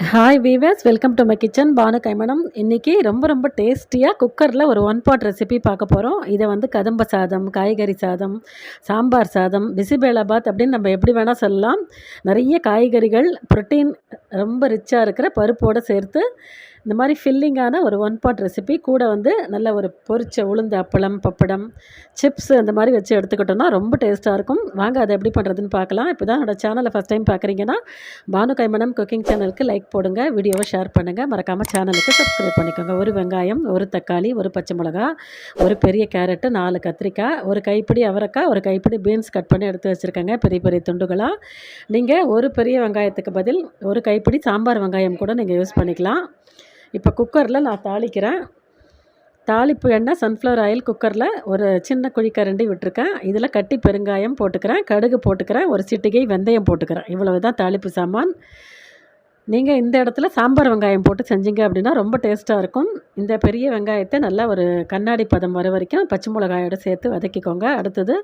Hi viewers, welcome to my kitchen. Bhanu Kaimanam. இன்றைக்கி ரொம்ப டேஸ்டியாக குக்கரில் ஒரு ஒன் பாட் ரெசிபி பார்க்க போகிறோம். இதை வந்து கதம்ப சாதம், காய்கறி சாதம், சாம்பார் சாதம், பிசிபேலாபாத் அப்படின்னு நம்ம எப்படி வேணால் சொல்லலாம். நிறைய காய்கறிகள், ப்ரோட்டீன் ரொம்ப ரிச்சாக இருக்கிற பருப்போடு சேர்த்து இந்த மாதிரி ஃபில்லிங்கான ஒரு ஒன் பாட் ரெசிபி. கூட வந்து நல்ல ஒரு பொரிச்ச உளுந்து அப்பளம், பப்படம், சிப்ஸ் அந்த மாதிரி வச்சு எடுத்துக்கிட்டோம்னா ரொம்ப டேஸ்ட்டாக இருக்கும். வாங்க அதை எப்படி பண்ணுறதுன்னு பார்க்கலாம். இப்போ தான் என்னோடய சேனலை ஃபஸ்ட் டைம் பார்க்குறீங்கன்னா பானு கைமணம் குக்கிங் சேனலுக்கு லைக் போடுங்க, வீடியோவை ஷேர் பண்ணுங்கள், மறக்காமல் சேனலுக்கு சப்ஸ்கிரைப் பண்ணிக்கோங்க. ஒரு வெங்காயம், ஒரு தக்காளி, ஒரு பச்சை மிளகா, ஒரு பெரிய கேரட்டு, 4 கத்திரிக்காய், ஒரு கைப்பிடி அவரைக்காய், ஒரு கைப்பிடி பீன்ஸ் கட் பண்ணி எடுத்து வச்சுருக்கேங்க பெரிய பெரிய துண்டுகளாக. நீங்கள் ஒரு பெரிய வெங்காயத்துக்கு பதில் ஒரு கைப்பிடி சாம்பார் வெங்காயம் கூட நீங்கள் யூஸ் பண்ணிக்கலாம். இப்போ குக்கரில் நான் தாளிக்கிறேன். தாளிப்பு எண்ணெய் சன்ஃப்ளவர் ஆயில் குக்கரில் ஒரு சின்ன குழிக்கரண்டி விட்டுருக்கேன். இதில் கட்டி பெருங்காயம் போட்டுக்கிறேன், கடுகு போட்டுக்கிறேன், ஒரு சிட்டிகை வெந்தயம் போட்டுக்கிறேன். இவ்வளவு தான் தாளிப்பு சாமான். நீங்கள் இந்த இடத்துல சாம்பார் வெங்காயம் போட்டு செஞ்சீங்க அப்படின்னா ரொம்ப டேஸ்ட்டாக இருக்கும். இந்த பெரிய வெங்காயத்தை நல்லா ஒரு கண்ணாடி பதம் வர வரைக்கும் பச்சை மிளகாயோடு சேர்த்து வதக்கிக்கோங்க. அடுத்தது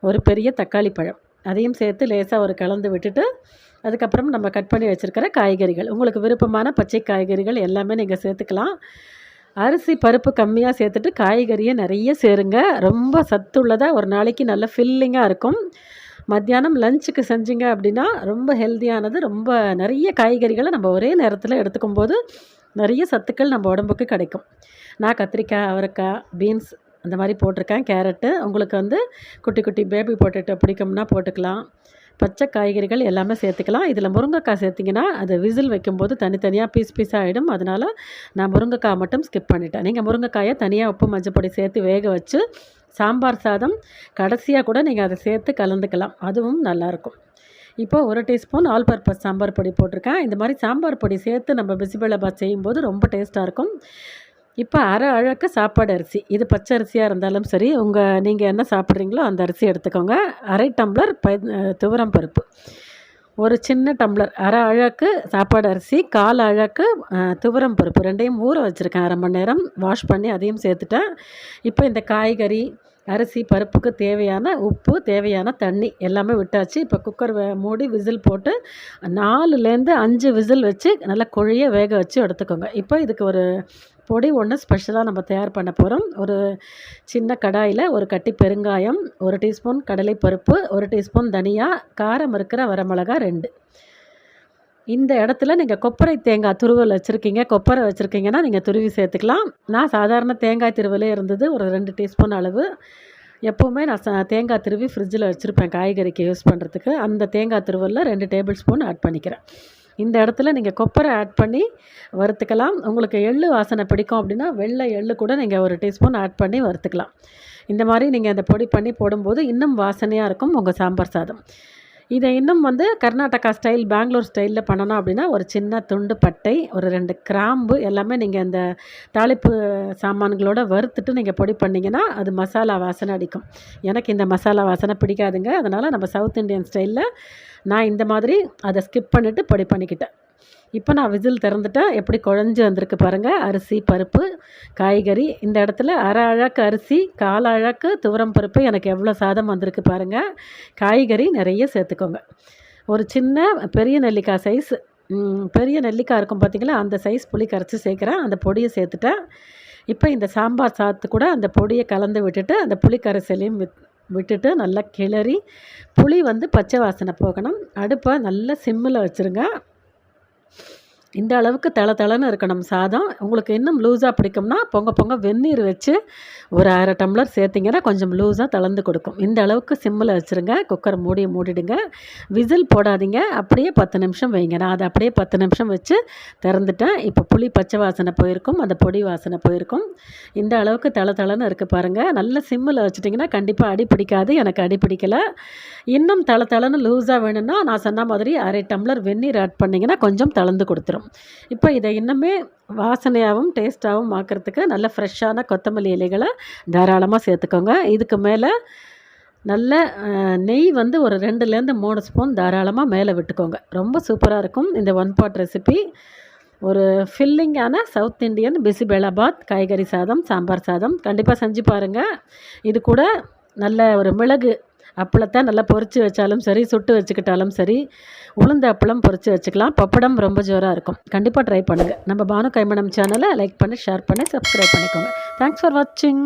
ஒரு பெரிய தக்காளி பழம், அதையும் சேர்த்து லேசாக ஒரு கலந்து விட்டுட்டு அதுக்கப்புறம் நம்ம கட் பண்ணி வச்சுருக்கிற காய்கறிகள், உங்களுக்கு விருப்பமான பச்சை காய்கறிகள் எல்லாமே நீங்கள் சேர்த்துக்கலாம். அரிசி பருப்பு கம்மியாக சேர்த்துட்டு காய்கறியை நிறைய சேருங்க. ரொம்ப சத்துள்ளதாக ஒரு நாளைக்கு நல்ல ஃபில்லிங்காக இருக்கும். மத்தியானம் லஞ்சுக்கு செஞ்சிங்க அப்படின்னா ரொம்ப ஹெல்த்தியானது. ரொம்ப நிறைய காய்கறிகளை நம்ம ஒரே நேரத்தில் எடுத்துக்கும் போது நிறைய சத்துக்கள் நம்ம உடம்புக்கு கிடைக்கும். நான் கத்திரிக்காய், அவரைக்காய், பீன்ஸ் அந்த மாதிரி போட்டிருக்கேன். கேரட்டு, உங்களுக்கு வந்து குட்டி குட்டி பேபி பொட்டேட்டோ பிடிக்கும்னா போட்டுக்கலாம். பச்சை காய்கறிகள் எல்லாமே சேர்த்துக்கலாம். இதில் முருங்கைக்காய் சேர்த்திங்கன்னா அது விசில் வைக்கும்போது தனித்தனியாக பீஸாக ஆகிடும். அதனால் நான் முருங்கைக்காய் மட்டும் ஸ்கிப் பண்ணிட்டேன். நீங்கள் முருங்கைக்காயை தனியாக உப்பு மஞ்சப்பொடி சேர்த்து வேக வச்சு சாம்பார் சாதம் கடைசியாக கூட நீங்கள் அதை சேர்த்து கலந்துக்கலாம், அதுவும் நல்லாயிருக்கும். இப்போது 1 டீஸ்பூன் ஆல் பர்பஸ் சாம்பார் பொடி போட்டிருக்கேன். இந்த மாதிரி சாம்பார் பொடி சேர்த்து நம்ம பிசிபேலாபாத் செய்யும்போது ரொம்ப டேஸ்ட்டாக இருக்கும். இப்போ அரை அழகு சாப்பாடு அரிசி, இது பச்சை அரிசியாக இருந்தாலும் சரி, நீங்கள் என்ன சாப்பிட்றீங்களோ அந்த அரிசி எடுத்துக்கோங்க. அரை டம்ளர் துவரம் பருப்பு, ஒரு சின்ன டம்ளர் அரை அழகு சாப்பாடு அரிசி, 1/4 அழகு துவரம் பருப்பு, ரெண்டையும் ஊற வச்சுருக்கேன் அரை மணி நேரம். வாஷ் பண்ணி அதையும் சேர்த்துட்டேன். இப்போ இந்த காய்கறி, அரிசி, பருப்புக்கு தேவையான உப்பு, தேவையான தண்ணி எல்லாமே விட்டாச்சு. இப்போ குக்கர் மூடி விசில் போட்டு 4லேருந்து 5 விசில் வச்சு நல்லா குழைய வேக வச்சு எடுத்துக்கோங்க. இப்போ இதுக்கு ஒரு பொடி ஒன்று ஸ்பெஷலாக நம்ம தயார் பண்ண போகிறோம். ஒரு சின்ன கடாயில் ஒரு கட்டி பெருங்காயம், 1 டீஸ்பூன் கடலைப்பருப்பு, 1 டீஸ்பூன் தனியா, காரம் இருக்கிற வரமிளகா 2. இந்த இடத்துல நீங்கள் கொப்பரை தேங்காய் துருவல் கொப்பரை வச்சுருக்கீங்கன்னா நீங்கள் துருவி சேர்த்துக்கலாம். நான் சாதாரண தேங்காய் துருவலே இருந்தது, ஒரு 2 டீஸ்பூன் அளவு. எப்போவுமே நான் தேங்காய் துருவி ஃப்ரிட்ஜில் வச்சுருப்பேன் காய்கறிக்கு யூஸ் பண்ணுறதுக்கு. அந்த தேங்காய் துருவலில் 2 டேபிள் ஸ்பூன் ஆட் பண்ணிக்கிறேன். இந்த இடத்துல நீங்கள் கொப்பரை ஆட் பண்ணி வறுத்துக்கலாம். உங்களுக்கு எள்ளு வாசனை பிடிக்கும் அப்படின்னா வெள்ளை எள்ளு கூட நீங்கள் 1 டீஸ்பூன் ஆட் பண்ணி வறுத்துக்கலாம். இந்த மாதிரி நீங்கள் அந்த பொடி பண்ணி போடும்போது இன்னும் வாசனையாக இருக்கும் உங்கள் சாம்பார் சாதம். இதை இன்னும் வந்து கர்நாடகா ஸ்டைல், பெங்களூர் ஸ்டைலில் பண்ணணும் அப்படின்னா ஒரு சின்ன துண்டு பட்டை, ஒரு 2 கிராம்பு எல்லாமே நீங்கள் இந்த தாளிப்பு சாமான்களோட வறுத்துட்டு நீங்கள் பொடி பண்ணிங்கன்னா அது மசாலா வாசனை அடிக்கும். எனக்கு இந்த மசாலா வாசனை பிடிக்காதுங்க. அதனால் நம்ம சவுத் இண்டியன் ஸ்டைலில் நான் இந்த மாதிரி அதை ஸ்கிப் பண்ணிவிட்டு பொடி பண்ணிக்கிட்டேன். இப்போ நான் விசில் திறந்துட்டேன். எப்படி குழஞ்சி வந்திருக்கு பாருங்கள். அரிசி, பருப்பு, காய்கறி. இந்த இடத்துல அரை அழகு அரிசி, 1/4 அழகு துவரம் பருப்பு, எனக்கு எவ்வளோ சாதம் வந்திருக்கு பாருங்கள். காய்கறி நிறைய சேர்த்துக்கோங்க. ஒரு சின்ன பெரிய நெல்லிக்காய் சைஸ், பெரிய நெல்லிக்காய் இருக்கும் பார்த்திங்களா, அந்த சைஸ் புளி கரைச்சி சேர்க்குறேன். அந்த பொடியை சேர்த்துட்டேன். இப்போ இந்த சாம்பார் சாத்து கூட அந்த பொடியை கலந்து விட்டுட்டு அந்த புளி கரைசலையும் விட்டுட்டு நல்லா கிளறி, புளி வந்து பச்சை வாசனை போகணும். அடுப்பை நல்லா சிம்மில் வச்சுருங்க. இந்த அளவுக்கு தளன்னு இருக்கணும் சாதம். உங்களுக்கு இன்னும் லூஸாக பிடிக்கும்னா பொங்க வெந்நீர் வச்சு ஒரு 1/2 டம்ளர் சேர்த்திங்கன்னா கொஞ்சம் லூஸாக தளர்ந்து கொடுக்கும். இந்த அளவுக்கு சிம்மில் வச்சுருங்க. குக்கர் மூடிடுங்க. விசில் போடாதீங்க. அப்படியே 10 நிமிஷம் வைங்க. நான் அதை அப்படியே 10 நிமிஷம் வச்சு திறந்துட்டேன். இப்போ புளி பச்சை வாசனை போயிருக்கும், அந்த பொடி வாசனை போயிருக்கும். இந்த அளவுக்கு தளன்னு இருக்குது பாருங்கள். நல்ல சிம்மில் வச்சுட்டிங்கன்னா கண்டிப்பாக அடி பிடிக்காது. எனக்கு அடி பிடிக்கலை. இன்னும் தளன்னு லூஸாக வேணும்னா நான் சொன்ன மாதிரி 1/2 டம்ளர் வெந்நீர் ஆட் பண்ணிங்கன்னா கொஞ்சம் தளர்ந்து கொடுத்துரும். இப்போ இதை இன்னுமே வாசனையாகவும் டேஸ்ட்டாகவும் ஆக்கிறதுக்கு நல்ல ஃப்ரெஷ்ஷான கொத்தமல்லி இலைகளை தாராளமாக சேர்த்துக்கோங்க. இதுக்கு மேலே நல்ல நெய் வந்து ஒரு 2லேருந்து 3 ஸ்பூன் தாராளமாக மேலே விட்டுக்கோங்க. ரொம்ப சூப்பராக இருக்கும் இந்த ஒன் பாட் ரெசிபி. ஒரு ஃபில்லிங்கான சவுத் இண்டியன் பிசிபேலாபாத் காய்கறி சாதம், சாம்பார் சாதம் கண்டிப்பாக செஞ்சு பாருங்கள். இது கூட நல்ல ஒரு மிளகு அப்பளத்தை நல்லா பொரித்து வச்சாலும் சரி, சுட்டு வச்சுக்கிட்டாலும் சரி, உளுந்த அப்பளம் பொரித்து வச்சுக்கலாம். பப்படம் ரொம்ப ஜோராக இருக்கும். கண்டிப்பாக ட்ரை பண்ணுங்கள். நம்ம பானு கைமணம் சேனலை லைக் பண்ணி, ஷேர் பண்ணி, சப்ஸ்கிரைப் பண்ணிக்கோங்க. தேங்க்ஸ் ஃபார் வாட்சிங்.